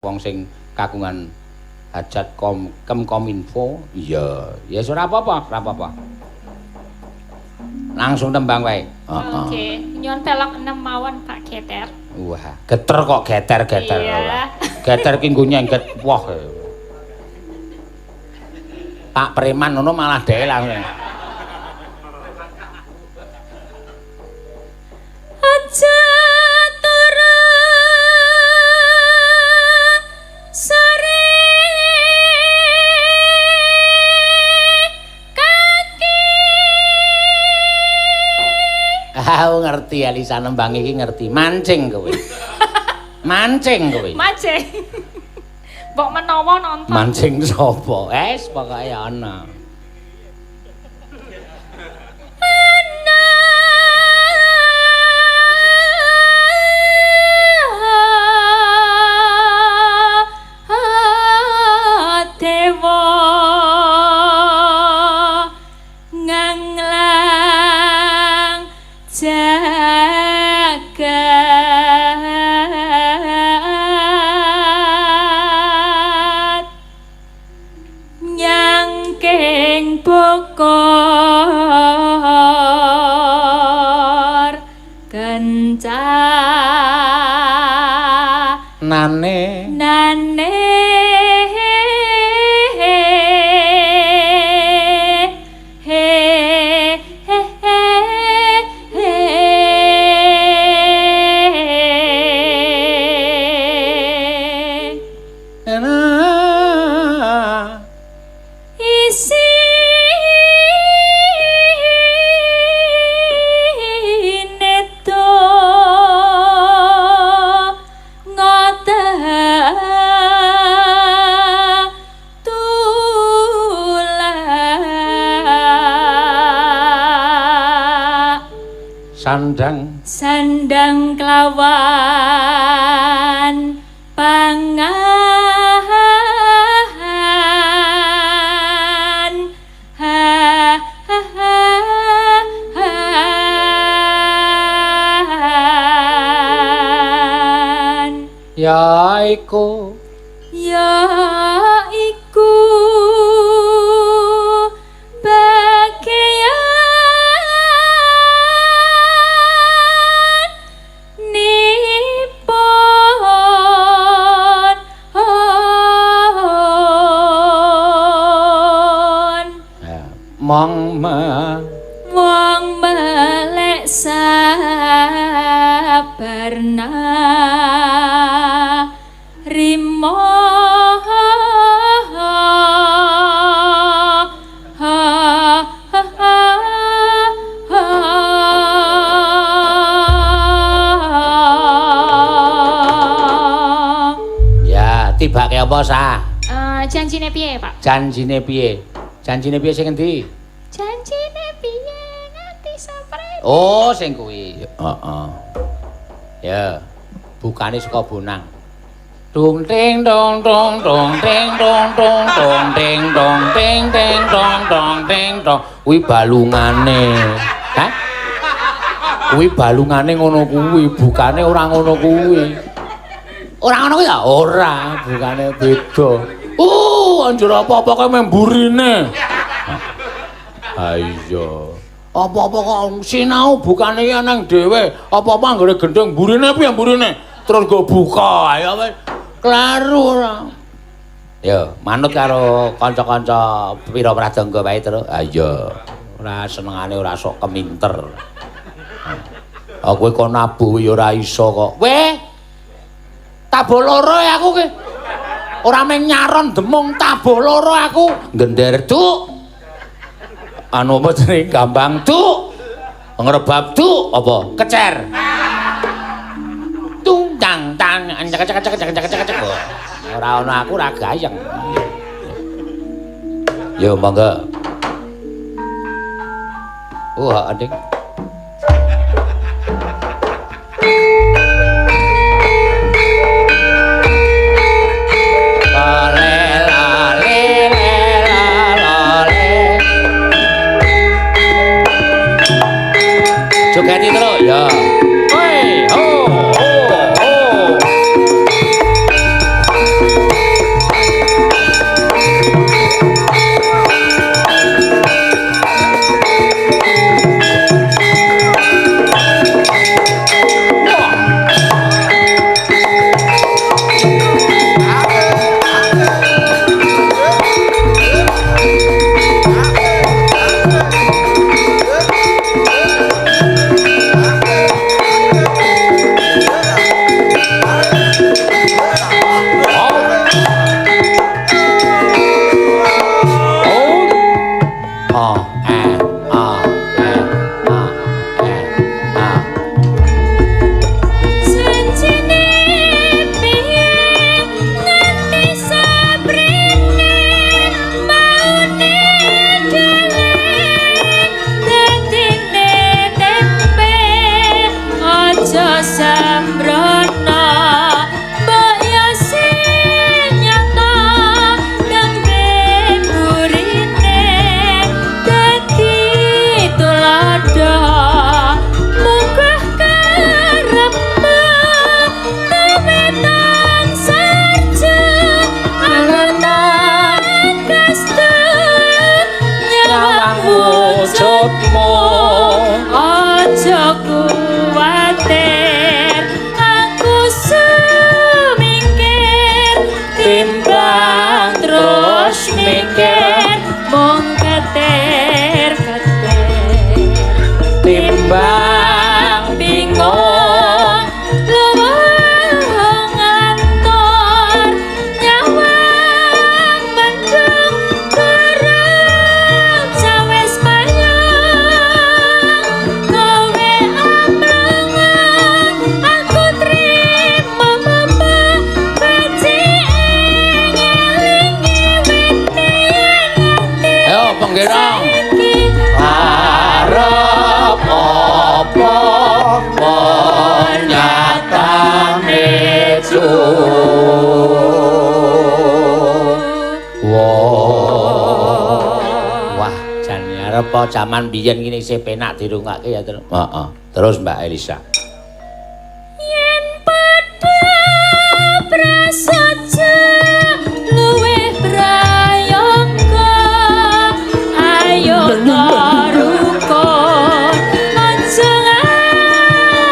wong sing kagungan hajat kominfo. Iya, ya ora apa-apa. Langsung tembang wae. Oke, nyon pelok 6 mawon Pak Geter. Wah, geter kok geter. Iya. Geter ki nggo nyengget woh. Pak Preman ngono malah dhewe langsung. Aja turu sore kaki. Aku ngerti Elisa nembang iki ngerti. Mancing kowe. Mancing. Mbok menawa nonton. Mancing sapa? Pokoke ana. Dewa nganglang jagat nyangking bokor Nane sandang kelawan pangan yaiku wong melek sabarna rimo ya tibake apa sah? Janjine piye Pak? Janjine piye sing endi? Janjine piye nganti saprene? Oh, sing kuwi. Heeh. Ya, bukane saka Bonang. Dung ting dong dong dong ting dong dong dong ting dong ting ting dong dong ting dong. Kuwi balungane. Hah? Kuwi balungane ngono kuwi, bukane ora ngono kuwi. Ora ngono kuwi ya? Ora, bukane beda. Anjir apa-apa kok memburine. Ayo. Apa-apa kok sinau bukane ya nang dhewe. Apa-apa anggere gendeng burine piye burine? Terus go buka. Ayo wis klaru ora. Yo, manut karo kanca-kanca pira pradangga wae terus. Ayo. Ora senengane ora sok keminter. Aku kowe nabuh ya ora iso kok. Weh. Tabuh loro aku ki. Ora meng nyaron demung tabuh loro aku. Gender Duk. Anu apa jenenge Gambang Duk. Ngrebab Duk apa? Kecer. Tung tang tang cek. Ora ono aku ora gayeng. Yo monggo. Ading. Jogeti terus ya. Woi, ho ho ho. timbang terus mikir mung keter-keter timbang bingung luwung ngantor nyawang mendung kurang sawes payung kowe amrangan aku trimo mama beci ngelingi witi ayo penggerang arep apa nyatane wah jan arep jaman biyen ngene isih penak dirungake ya terus heeh terus Mbak Elisa yen padha prasaja luwih prayangga ayo rukun aja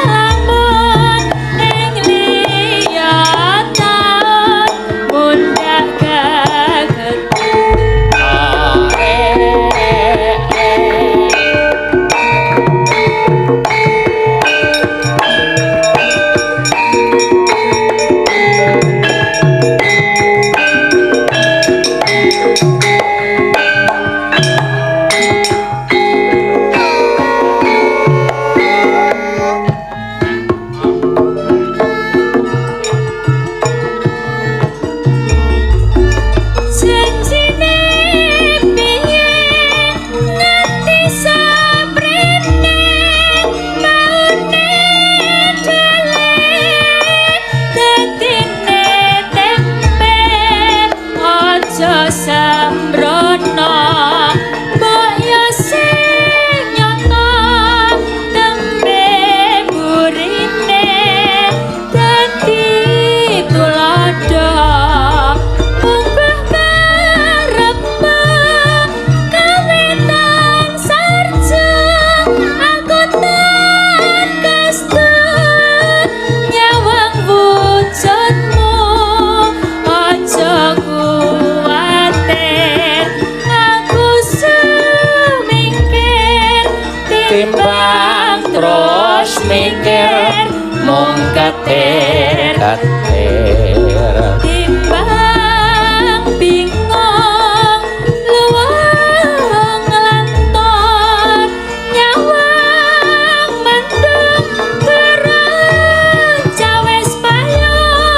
ngamun ning liyatan mundak kaget janjine piye nganti saprene maune dele dadine tempe aja sambrono mbok yo sing nyata tempe burine dadi tulodo munggah karepmu kawitan sarja aku tak kastut nyawang wujudmu aja kuwatir aku semingkir timbang terus mikir mung keter-keter timbang bingung luwung ngelantor nyawang mendung kurang cawes payung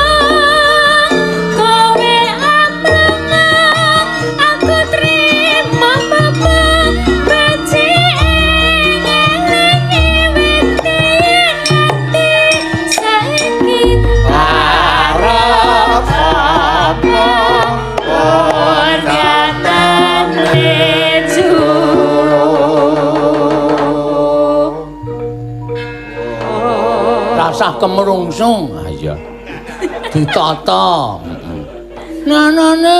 kowe amrangan aku trimo mabuk beci ngelingi witi nganti saiki arep apa nyatan leju rasah kemerungsung ayo ditata na na na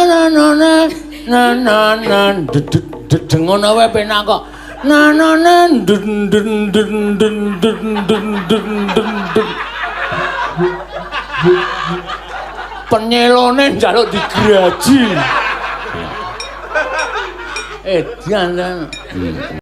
na na na na na na ngono wae penak kok na na na dun dun dun dun dun dun dun dun dun penyelone njaluk digraji dian